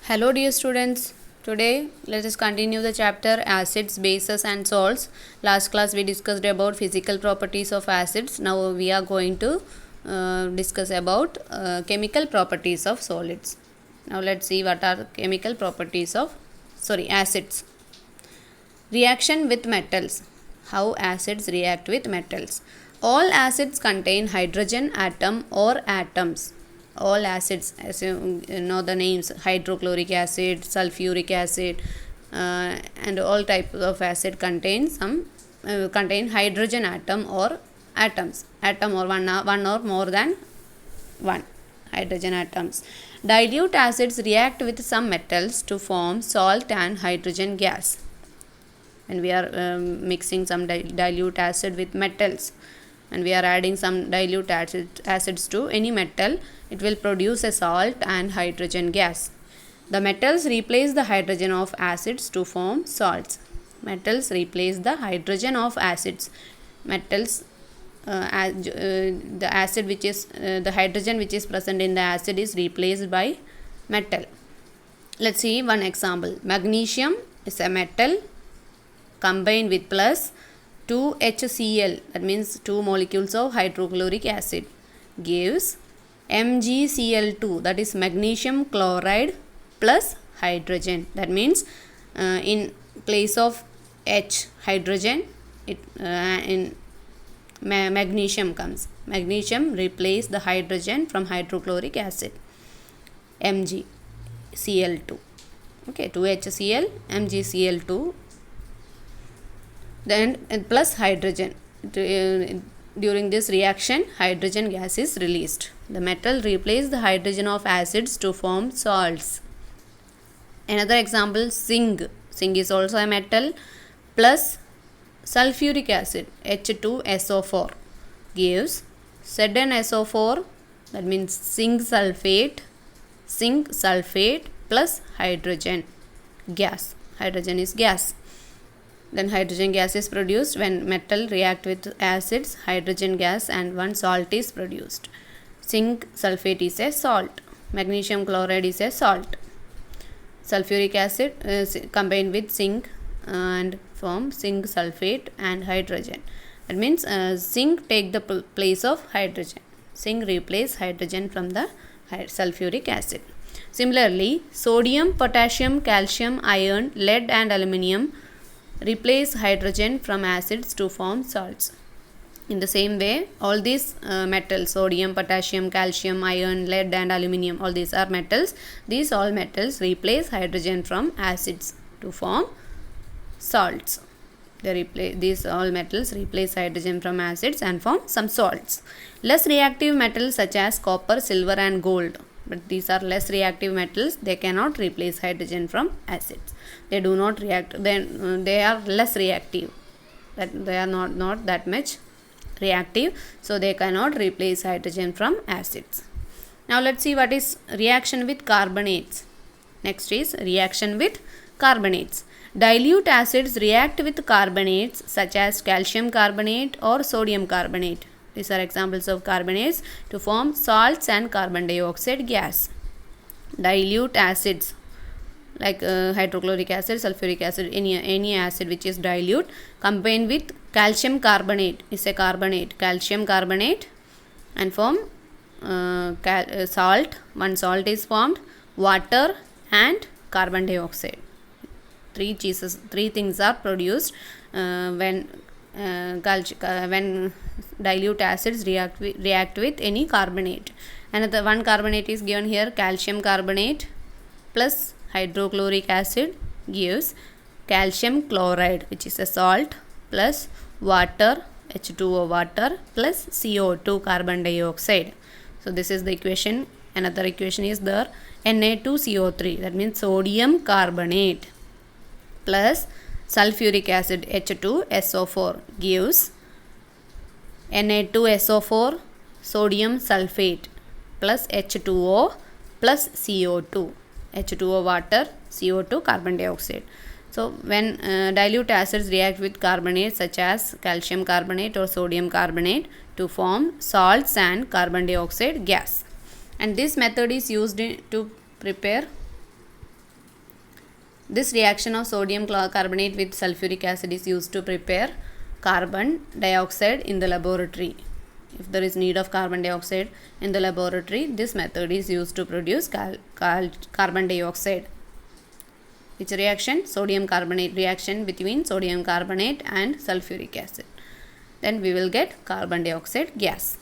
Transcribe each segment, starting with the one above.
Hello dear students, today let us continue the chapter acids, bases and salts. Last class we discussed about physical properties of acids. Now we are going to discuss about chemical properties of solids. Now let's see what are chemical properties of acids. Reaction with metals. How acids react with metals. All acids contain hydrogen atom or atoms. All acids, as you know the names, hydrochloric acid, sulfuric acid, and all types of acid contain hydrogen atom or atoms, or one or more than one hydrogen atoms. Dilute acids react with some metals to form salt and hydrogen gas. And we are mixing some dilute acid with metals, and we are adding some dilute acids to any metal, it will produce a salt and hydrogen gas. The metals replace the hydrogen of acids to form salts. Metals replace the hydrogen of acids. Metals, the acid which is the hydrogen which is present in the acid is replaced by metal. Let's see one example. Magnesium is a metal combined with plus 2HCl, that means 2 molecules of hydrochloric acid, gives MgCl2, that is magnesium chloride plus hydrogen. That means in place of H, hydrogen, in magnesium comes. Magnesium replace the hydrogen from hydrochloric acid, MgCl2. Okay, 2HCl, MgCl2, then plus hydrogen. During this reaction, hydrogen gas is released. The metal replaces the hydrogen of acids to form salts. Another example, zinc. Zinc is also a metal plus sulfuric acid, H2SO4, gives ZnSO4, that means zinc sulfate plus hydrogen gas. Hydrogen is gas. Then hydrogen gas is produced when metal react with acids, hydrogen gas, and one salt is produced. Zinc sulfate is a salt. Magnesium chloride is a salt. Sulfuric acid combined with zinc and form zinc sulfate and hydrogen. That means zinc take the place of hydrogen. Zinc replace hydrogen from the sulfuric acid. Similarly, sodium, potassium, calcium, iron, lead and aluminium replace hydrogen from acids to form salts. In the same way, all these metals, sodium, potassium, calcium, iron, lead and aluminium, all these are metals. These all metals replace hydrogen from acids to form salts. These all metals replace hydrogen from acids and form some salts. Less reactive metals such as copper, silver and gold, but these are less reactive metals, they cannot replace hydrogen from acids. They do not react, then they are less reactive, that they are not that much reactive, so they cannot replace hydrogen from acids. Now let's see what is reaction with carbonates. Next is reaction with carbonates. Dilute acids react with carbonates such as calcium carbonate or sodium carbonate. These are examples of carbonates to form salts and carbon dioxide gas. Dilute acids like hydrochloric acid, sulfuric acid, any acid which is dilute, combined with calcium carbonate is a carbonate, calcium carbonate, and form salt. One salt is formed, water and carbon dioxide. Three things are produced when dilute acids react with any carbonate. Another one carbonate is given here, calcium carbonate plus hydrochloric acid gives calcium chloride, which is a salt, plus water, H2O water, plus CO2 carbon dioxide. So this is the equation. Another equation is there, Na2CO3, that means sodium carbonate plus sulfuric acid, H2SO4, gives Na2SO4 sodium sulfate plus H2O plus CO2, H2O water, CO2 carbon dioxide. So when dilute acids react with carbonates such as calcium carbonate or sodium carbonate to form salts and carbon dioxide gas. And this method is used to prepare This reaction of sodium carbonate with sulfuric acid is used to prepare carbon dioxide in the laboratory. If there is need of carbon dioxide in the laboratory, this method is used to produce carbon dioxide. Which reaction? Sodium carbonate reaction between sodium carbonate and sulfuric acid. Then we will get carbon dioxide gas.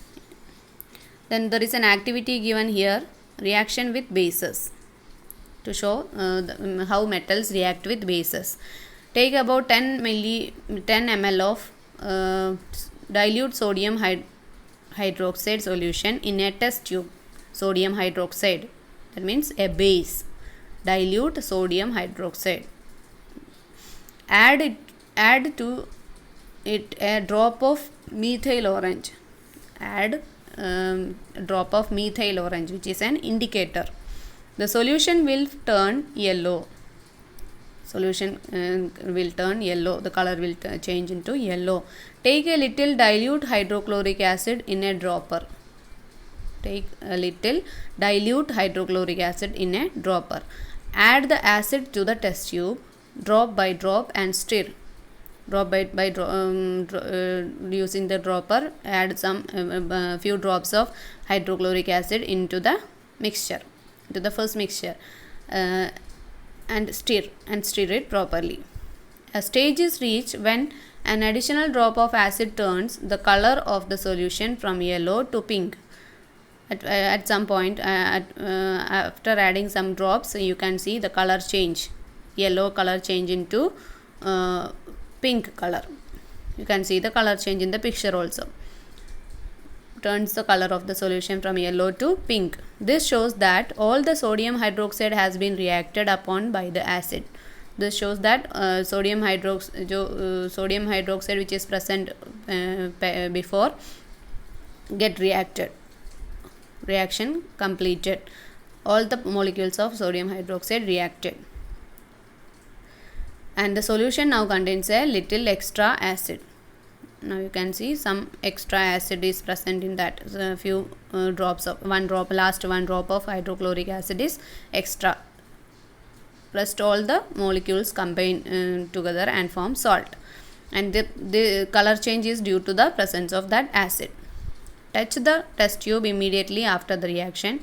Then there is an activity given here, reaction with bases, to show how metals react with bases. Take about 10 ml of dilute sodium hydroxide solution in a test tube. Sodium hydroxide, that means a base. Dilute sodium hydroxide. Add to it a drop of methyl orange. Add a drop of methyl orange, which is an indicator. The solution will turn yellow. Solution will turn yellow. The color will change into yellow. Take a little dilute hydrochloric acid in a dropper. Take a little dilute hydrochloric acid in a dropper. Add the acid to the test tube, drop by drop, and stir. Drop by using the dropper, add some few drops of hydrochloric acid into the mixture, into the first mixture, and stir it properly. A stage is reached when an additional drop of acid turns the color of the solution from yellow to pink. At some point, after adding some drops, you can see the color change. Yellow color change into pink color. You can see the color change in the picture also. Turns the color of the solution from yellow to pink. This shows that all the sodium hydroxide has been reacted upon by the acid. This shows that sodium hydroxide which is present before get reacted. Reaction completed. All the molecules of sodium hydroxide reacted. And the solution now contains a little extra acid. Now you can see some extra acid is present in that. So a few drops of one drop of hydrochloric acid is extra. Rest all the molecules combine together and form salt. And the color change is due to the presence of that acid. Touch the test tube immediately after the reaction.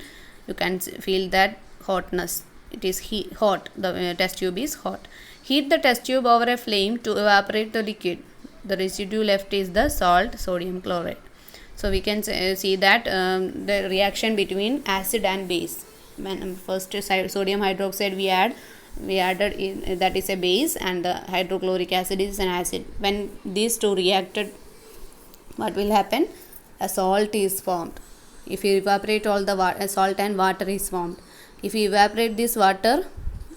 You can feel that hotness. It is hot. The test tube is hot. Heat the test tube over a flame to evaporate the liquid. The residue left is the salt, sodium chloride. So we can see that the reaction between acid and base. When first sodium hydroxide we added that is a base, and the hydrochloric acid is an acid. When these two reacted, what will happen? A salt is formed. If you evaporate all the salt and water is formed. If you evaporate this water,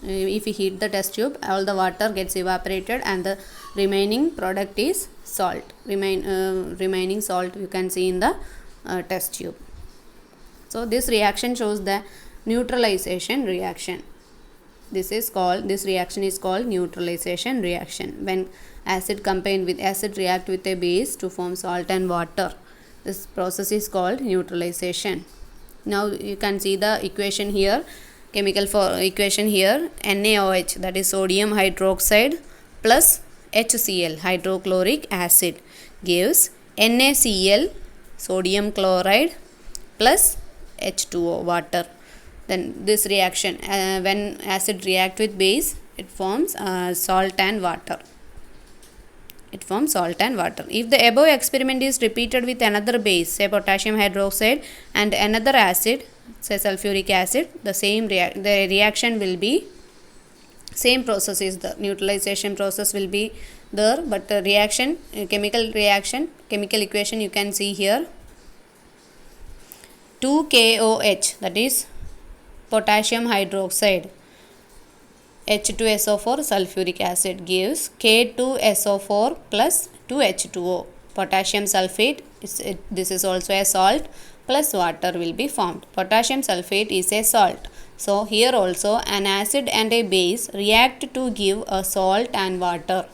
if you heat the test tube, all the water gets evaporated and the remaining product is salt. Remaining salt you can see in the test tube. So this reaction shows the neutralization reaction. This reaction is called neutralization reaction. When acid react with a base to form salt and water. This process is called neutralization. Now you can see the equation here, chemical equation here, NaOH, that is sodium hydroxide plus HCl, hydrochloric acid, gives NaCl, sodium chloride plus H2O, water. Then this reaction, when acid react with base, it forms salt and water. It forms salt and water. If the above experiment is repeated with another base, say potassium hydroxide, and another acid, say sulfuric acid, the reaction will be same process is the neutralization process will be there, but the reaction, chemical equation you can see here, 2KOH, that is potassium hydroxide, H2SO4 sulfuric acid gives K2SO4 plus 2H2O. Potassium sulfate, this is also a salt, plus water will be formed. Potassium sulfate is a salt. So here also an acid and a base react to give a salt and water.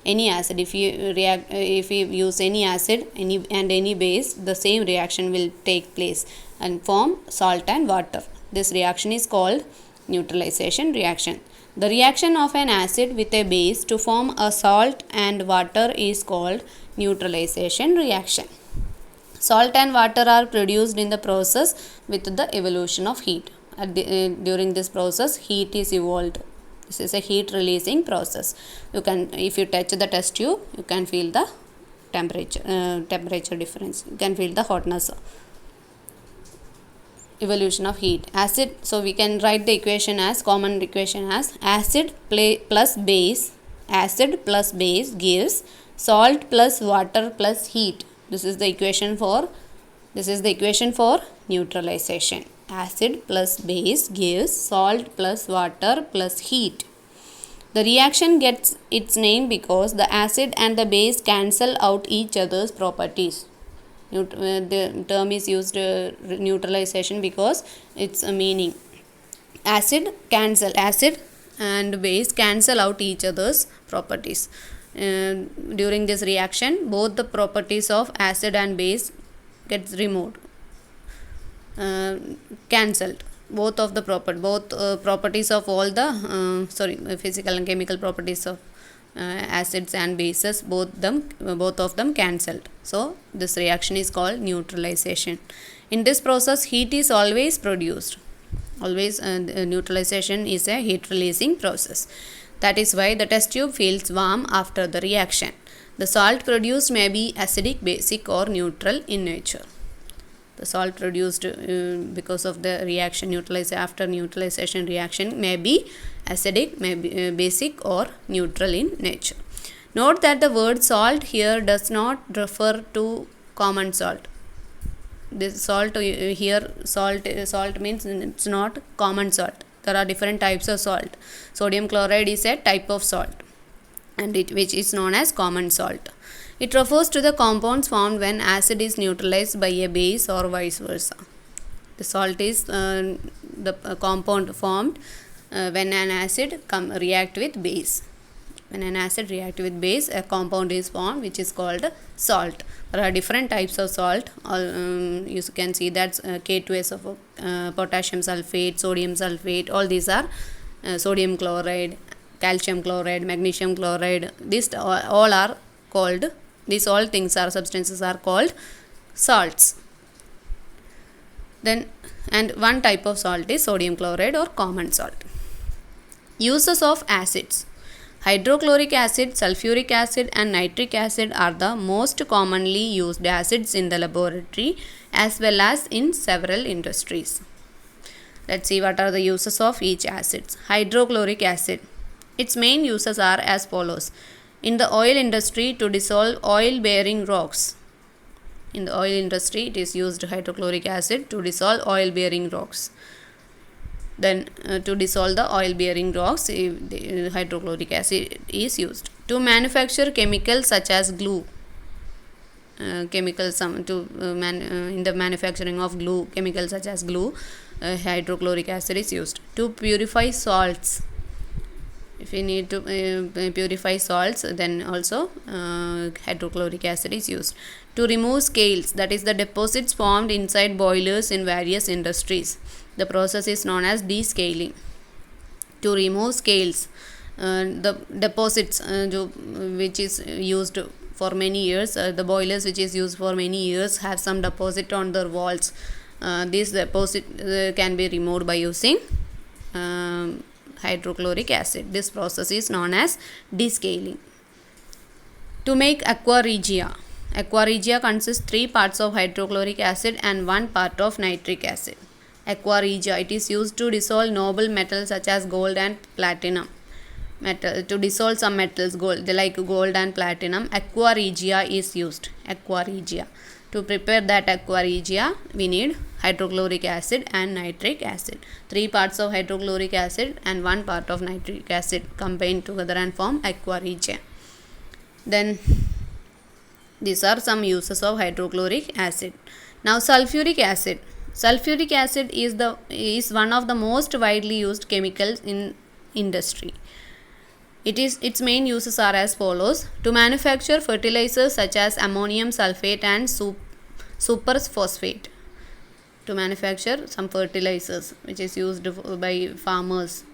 Any acid, if you use any acid and any base, the same reaction will take place and form salt and water. This reaction is called neutralization reaction. The reaction of an acid with a base to form a salt and water is called neutralization reaction. Salt and water are produced in the process with the evolution of heat. During this process, heat is evolved. This is a heat releasing process. You can, if you touch the test tube, you can feel the temperature difference. You can feel the hotness. Evolution of heat. Acid, so we can write the equation as, common equation as, acid plus base gives salt plus water plus heat. This is the equation for neutralization. Acid plus base gives salt plus water plus heat. The reaction gets its name because the acid and the base cancel out each other's properties. The term is used neutralization because its meaning. Acid and base cancel out each other's properties. During this reaction, both the properties of acid and base gets removed, cancelled. Both of the properties of all the physical and chemical properties of acids and bases, both of them cancelled. So this reaction is called neutralization. In this process, heat is always produced. Neutralization is a heat releasing process. That is why the test tube feels warm after the reaction. The salt produced may be acidic, basic or neutral in nature. The salt produced because of the reaction after neutralization reaction may be acidic, may be basic or neutral in nature. Note that the word salt here does not refer to common salt. This salt here, salt means it's not common salt. There are different types of salt. Sodium chloride is a type of salt, and which is known as common salt. It refers to the compounds formed when acid is neutralized by a base or vice versa. The salt is the compound formed when an acid react with base. When an acid react with base, a compound is formed which is called salt. There are different types of salt. You can see that K2SO4, potassium sulfate, sodium sulfate, all these are sodium chloride, calcium chloride, magnesium chloride. These all are called, these all things are substances are called salts. Then, and one type of salt is sodium chloride or common salt. Uses of acids. Hydrochloric acid, sulfuric acid and nitric acid are the most commonly used acids in the laboratory as well as in several industries. Let's see what are the uses of each acid. Hydrochloric acid. Its main uses are as follows. In the oil industry, to dissolve oil-bearing rocks. In the oil industry, it is used hydrochloric acid to dissolve oil-bearing rocks. Then to dissolve the oil-bearing rocks, the hydrochloric acid is used. To manufacture chemicals such as glue. In the manufacturing of glue, chemicals such as glue, hydrochloric acid is used. To purify salts. If we need to purify salts, then also hydrochloric acid is used. To remove scales, that is the deposits formed inside boilers in various industries. The process is known as descaling. To remove scales, the deposits which is used for many years, the boilers which is used for many years have some deposit on their walls. This deposit can be removed by using hydrochloric acid. This process is known as descaling. To make aqua regia. Aqua regia consists 3 parts of hydrochloric acid and 1 part of nitric acid. Aqua regia, it is used to dissolve noble metals such as gold and platinum. To dissolve some metals, like gold and platinum, aqua regia is used. Aqua regia. To prepare that aqua regia, we need hydrochloric acid and nitric acid. 3 parts of hydrochloric acid and 1 part of nitric acid combined together and form aqua regia. Then these are some uses of hydrochloric acid. Now sulfuric acid. Sulfuric acid is one of the most widely used chemicals in industry. Its main uses are as follows. To manufacture fertilizers such as ammonium sulfate and superphosphate. to manufacture some fertilizers which is used by farmers.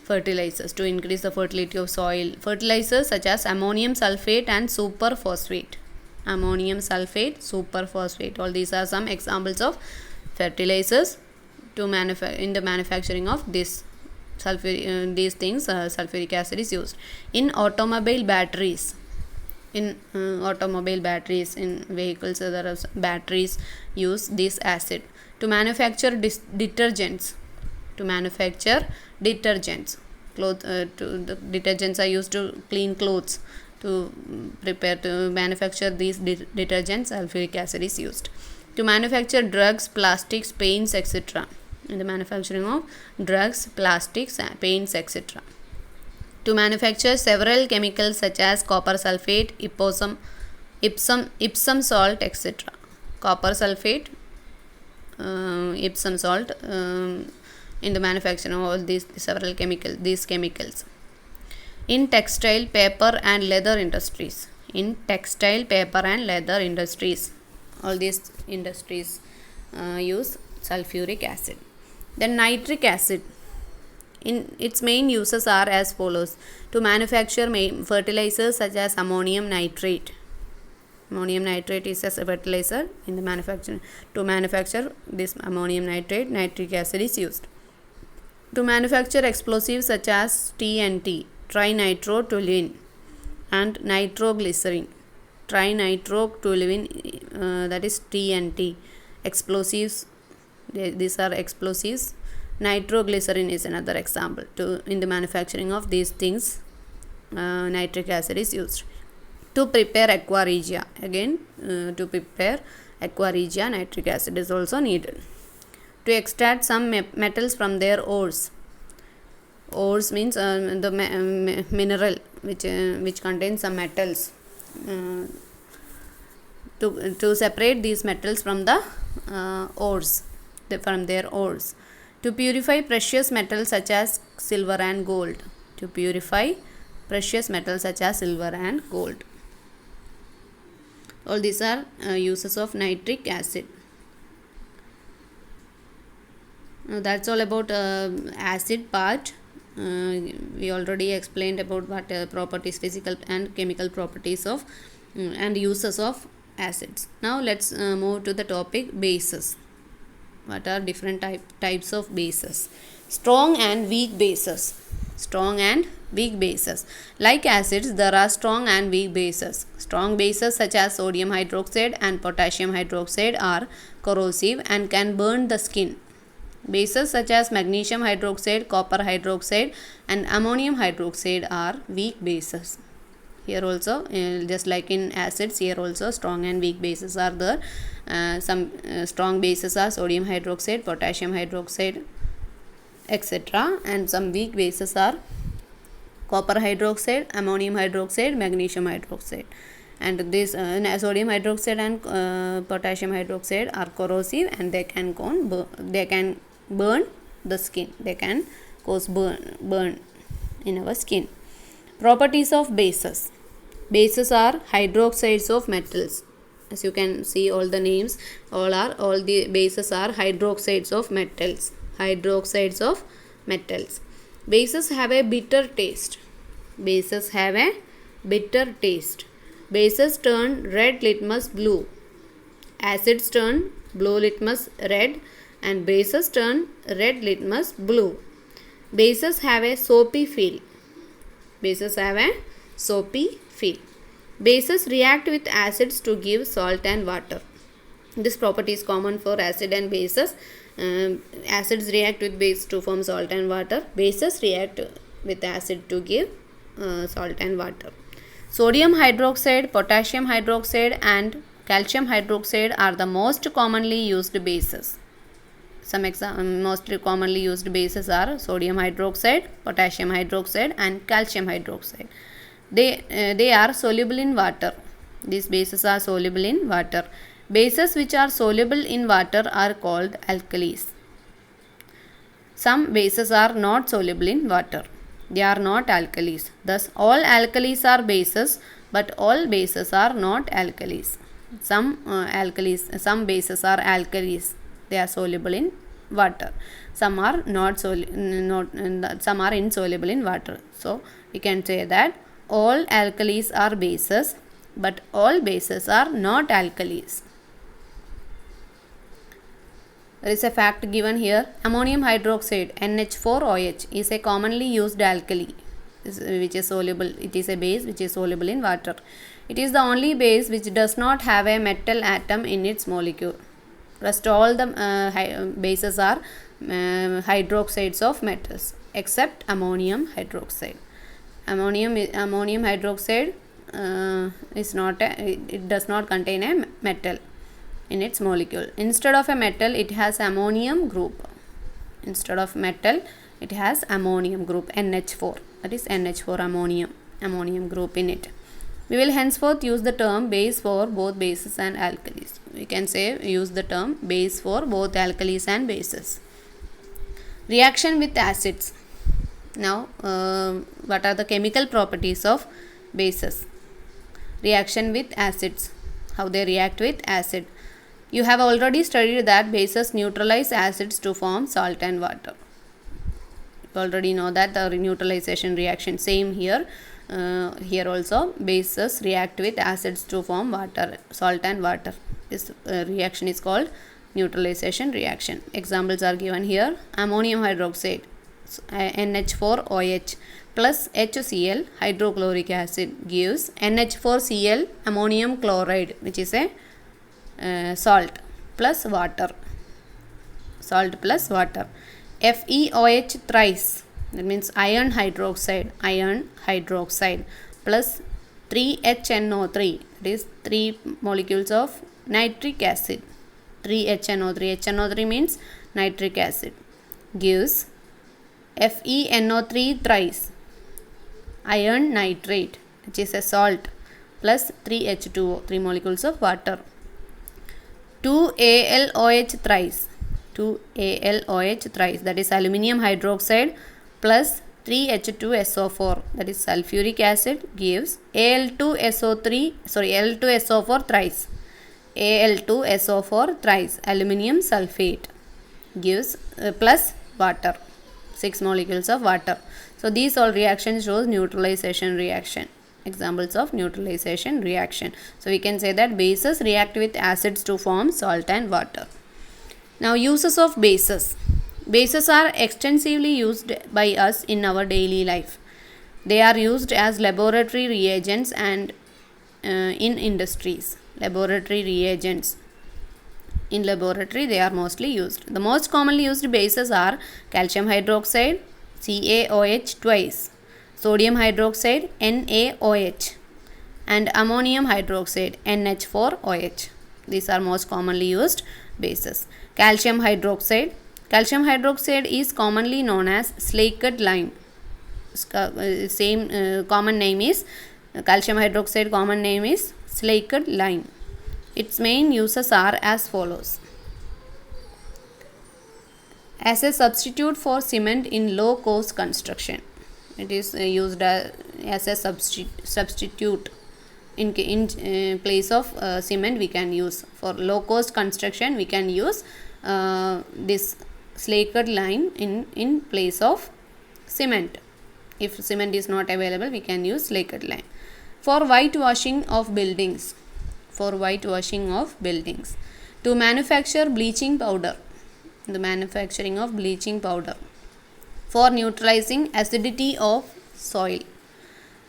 Fertilizers to increase the fertility of soil. Fertilizers such as ammonium sulfate and superphosphate. Ammonium sulfate, superphosphate. All these are some examples of fertilizers to in the manufacturing of this these things. Sulfuric acid is used in automobile batteries. In automobile batteries, in vehicles, there are batteries use this acid to manufacture detergents. To manufacture detergents, the detergents are used to clean clothes. To prepare to manufacture these detergents, sulfuric acid is used. To manufacture drugs, plastics, paints, etc. In the manufacturing of drugs, plastics, paints, etc. To manufacture several chemicals such as copper sulfate, Epsom salt, etc. Copper sulfate, Epsom salt, in the manufacturing of all these several chemicals. In textile, paper and leather industries. In textile, paper and leather industries, all these industries use sulfuric acid. Then nitric acid. In its main uses are as follows: to manufacture fertilizers such as ammonium nitrate. Ammonium nitrate is a fertilizer in the manufacturing. To manufacture this ammonium nitrate, nitric acid is used. To manufacture explosives such as TNT, trinitrotoluene, and nitroglycerin. Trinitrotoluene, that is TNT. Explosives, these are explosives. Nitroglycerin is another example. In the manufacturing of these things, nitric acid is used. To prepare aqua regia, again to prepare aqua regia, nitric acid is also needed. To extract some metals from their ores. Ores means the mineral which contains some metals. To separate these metals from the ores, from their ores. To purify precious metals such as silver and gold. To purify precious metals such as silver and gold. All these are uses of nitric acid. Now that's all about acid part. We already explained about what properties, physical and chemical properties of and uses of acids. Now let's move to the topic bases. What are different types of bases? Strong and weak bases. Strong and weak bases. Like acids, there are strong and weak bases. Strong bases such as sodium hydroxide and potassium hydroxide are corrosive and can burn the skin. Bases such as magnesium hydroxide, copper hydroxide and ammonium hydroxide are weak bases. Here also, just like in acids, here also strong and weak bases are there. Some strong bases are sodium hydroxide, potassium hydroxide, etc. And some weak bases are copper hydroxide, ammonium hydroxide, magnesium hydroxide. And this sodium hydroxide and potassium hydroxide are corrosive and they can burn the skin. They can cause burn in our skin. Properties of bases. Bases are hydroxides of metals. As you can see, all the names, all the bases are hydroxides of metals. Hydroxides of metals. Bases have a bitter taste. Bases have a bitter taste. Bases turn red litmus blue. Acids turn blue litmus red and bases turn red litmus blue. Bases have a soapy feel. Bases have a soapy feel. Bases react with acids to give salt and water. This property is common for acid and bases. Acids react with base to form salt and water. Bases react with acid to give salt and water. Sodium hydroxide, potassium hydroxide and calcium hydroxide are the most commonly used bases. Some most commonly used bases are sodium hydroxide, potassium hydroxide and calcium hydroxide. They are soluble in water. These bases are soluble in water. Bases which are soluble in water are called alkalis. Some bases are not soluble in water. They are not alkalis. Thus, all alkalis are bases, but all bases are not alkalis. Some bases are alkalis. They are soluble in water. Some are some are insoluble in water. So we can say that all alkalis are bases, but all bases are not alkalis. There is a fact given here. Ammonium hydroxide NH4OH is a commonly used alkali which is soluble. It is a base which is soluble in water. It is the only base which does not have a metal atom in its molecule. Rest all the bases are hydroxides of metals except ammonium hydroxide. Ammonium hydroxide is not it does not contain a metal in its molecule. Instead of a metal, it has ammonium group. Instead of metal, it has ammonium group NH4. That is NH4 ammonium group in it. We will henceforth use the term base for both bases and alkalis. We can say use the term base for both alkalis and bases. Reaction with acids. Now, what are the chemical properties of bases? Reaction with acids. How they react with acid. You have already studied that bases neutralize acids to form salt and water. You already know that the neutralization reaction. Same here. Here also bases react with acids to form water, salt and water. This reaction is called neutralization reaction. Examples are given here. Ammonium hydroxide NH4OH plus HCl hydrochloric acid gives NH4Cl ammonium chloride, which is a salt plus water. Salt plus water. FeOH thrice, that means iron hydroxide plus 3HNO3, that is 3 molecules of nitric acid. 3HNO3, HNO3 means nitric acid, gives FeNO3 thrice iron nitrate, which is a salt, plus 3H2O, 3 molecules of water. 2AlOH thrice, that is aluminium hydroxide plus 3H2SO4, that is sulfuric acid, gives Al2SO4 thrice. Al2SO4 thrice aluminium sulfate gives plus water, 6 molecules of water. So these all reactions shows neutralization reaction. Examples of neutralization reaction. So we can say that bases react with acids to form salt and water. Now uses of bases. Bases are extensively used by us in our daily life. They are used as laboratory reagents and in industries. Laboratory reagents. In laboratory they are mostly used. The most commonly used bases are calcium hydroxide CaOH twice, sodium hydroxide NaOH, and ammonium hydroxide NH4OH. These are most commonly used bases. Calcium hydroxide is commonly known as slaked lime. Common name is calcium hydroxide, common name is slaked lime. Its main uses are as follows. As a substitute for cement in low cost construction. It is used as a substitute in place of cement. We can use for low cost construction. We can use this slaked lime in place of cement. If cement is not available, we can use slaked lime. For whitewashing of buildings. To manufacture bleaching powder. The manufacturing of bleaching powder. For neutralizing acidity of soil.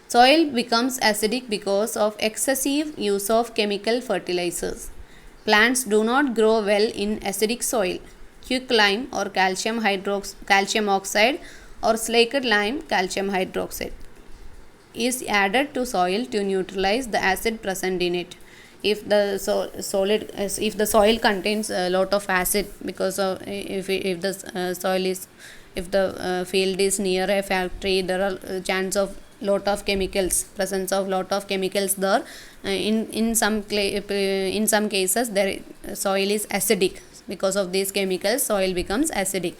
Soil becomes acidic because of excessive use of chemical fertilizers. Plants do not grow well in acidic soil. Quicklime or calcium oxide or slaked lime calcium hydroxide is added to soil to neutralize the acid present in it. If the soil contains a lot of acid, because of if the field is near a factory, there are chance of presence of lot of chemicals there. In some cases soil is acidic. Because of these chemicals, soil becomes acidic.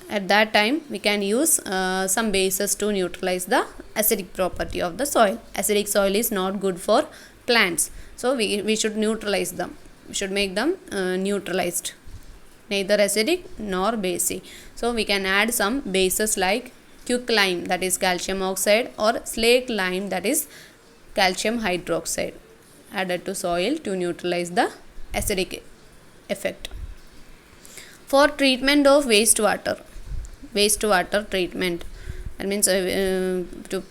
At that time, we can use some bases to neutralize the acidic property of the soil. Acidic soil is not good for plants. So we should neutralize them. We should make them neutralized. neither acidic nor basic. So we can add some bases like quicklime, that is calcium oxide, or slake lime, that is calcium hydroxide, added to soil to neutralize the acidic effect. For treatment of wastewater treatment, that means to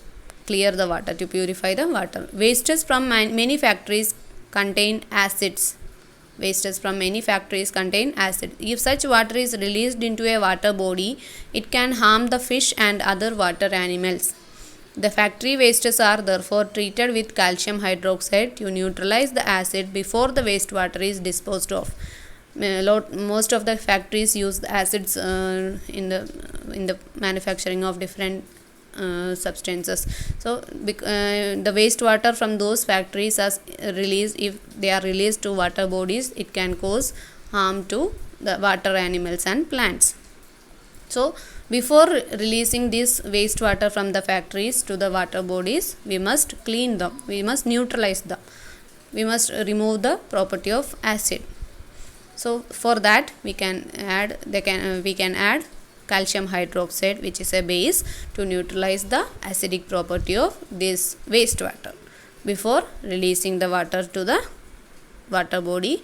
clear the water, to purify the water. Wastes from many factories contain acids. Wastes from many factories contain acid. If such water is released into a water body, it can harm the fish and other water animals. The factory wastes are therefore treated with calcium hydroxide to neutralize the acid before the wastewater is disposed of. Most of the factories use the acids in the manufacturing of different substances. So the wastewater from those factories as released, if they are released to water bodies, it can cause harm to the water animals and plants. So before releasing this wastewater from the factories to the water bodies, we must clean them, we must neutralize them, we must remove the property of acid. So for that we can add calcium hydroxide, which is a base, to neutralize the acidic property of this wastewater. Before releasing the water to the water body,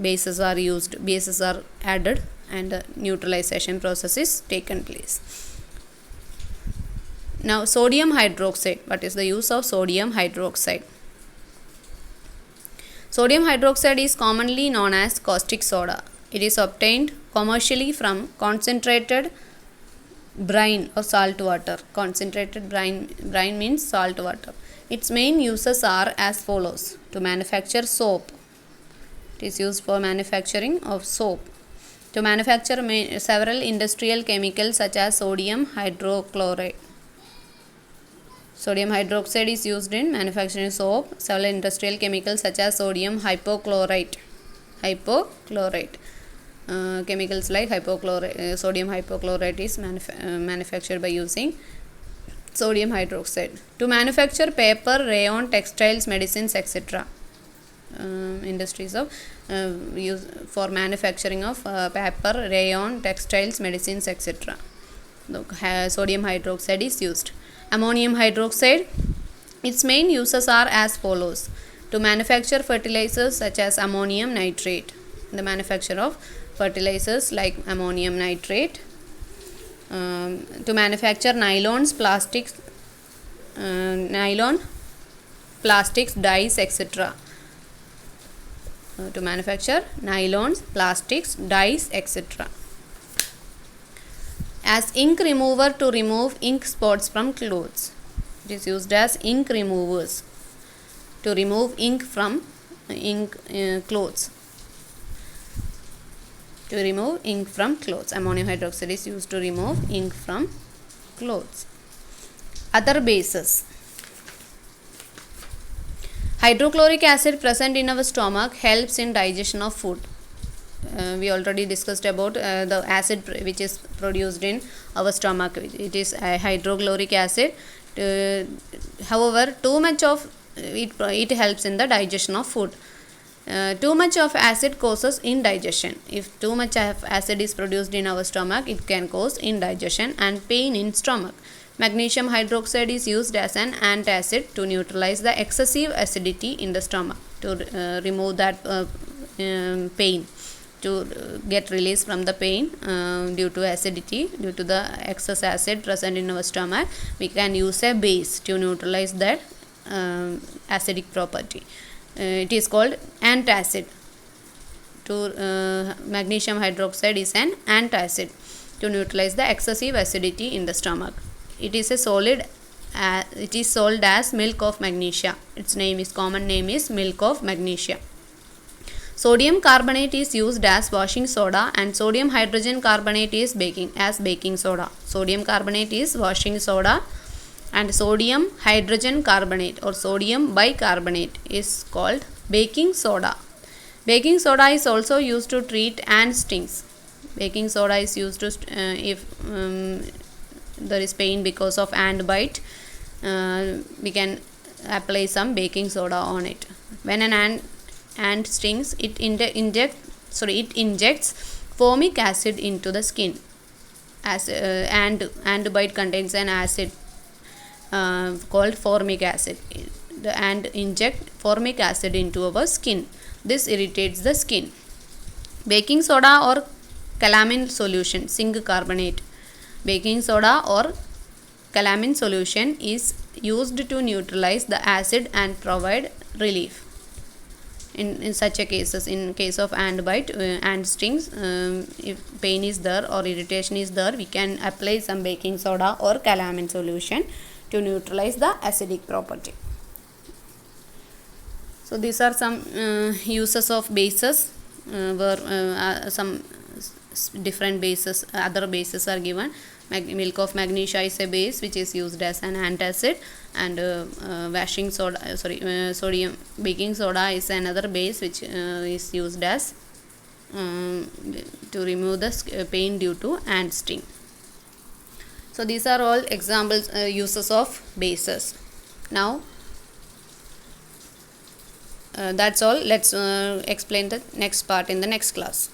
bases are added, and the neutralization process is taken place. Now sodium hydroxide. What is the use of sodium hydroxide? Sodium hydroxide is commonly known as caustic soda. It is obtained commercially from concentrated brine or salt water. Concentrated brine means salt water. Its main uses are as follows. To manufacture soap. It is used for manufacturing of soap. To manufacture several industrial chemicals such as sodium hydrochloride. Sodium hydroxide is used in manufacturing soap. Several industrial chemicals such as sodium hypochlorite. Chemicals like sodium hypochlorite is manufactured by using sodium hydroxide. To manufacture paper, rayon, textiles, medicines, etc. Industries of use for manufacturing of paper, rayon, textiles, medicines, etc. Sodium hydroxide is used. Ammonium hydroxide. Its main uses are as follows. To manufacture fertilizers such as ammonium nitrate. The manufacture of fertilizers like ammonium nitrate. To manufacture nylons, plastics, dyes, etc. To manufacture nylons, plastics, dyes, etc. As ink remover, to remove ink spots from clothes. It is used as ink removers to remove ink from clothes. To remove ink from clothes. Ammonium hydroxide is used to remove ink from clothes. Other bases. Hydrochloric acid present in our stomach helps in digestion of food. We already discussed about the acid which is produced in our stomach. It is hydrochloric acid. However, too much of it helps in the digestion of food. Too much of acid causes indigestion. If too much of acid is produced in our stomach, it can cause indigestion and pain in stomach. Magnesium hydroxide is used as an antacid to neutralize the excessive acidity in the stomach, to remove that pain, to get release from the pain due to acidity, due to the excess acid present in our stomach. We can use a base to neutralize that acidic property. It is called antacid. Magnesium hydroxide is an antacid to neutralize the excessive acidity in the stomach. It is a solid. It is sold as milk of magnesia. Its common name is milk of magnesia. Sodium carbonate is used as washing soda, and sodium hydrogen carbonate is baking soda. Sodium carbonate is washing soda, and sodium hydrogen carbonate or sodium bicarbonate is called baking soda. Baking soda is also used to treat ant stings. Baking soda is used to if there is pain because of ant bite, we can apply some baking soda on it. When an ant stings, it injects it injects formic acid into the skin. And andesite contains an acid called formic acid, and inject formic acid into our skin. This irritates the skin. Baking soda or calamine solution, zinc carbonate. Baking soda or calamine solution is used to neutralize the acid and provide relief. In such a cases, in case of ant bite and stings, if pain is there or irritation is there, we can apply some baking soda or calamine solution to neutralize the acidic property. So these are some uses of bases, where some different bases, other bases are given. Milk of magnesia is a base which is used as an antacid, and washing soda, sodium baking soda is another base which is used as to remove the pain due to ant sting. So these are all examples, uses of bases. Now that's all. Let's explain the next part in the next class.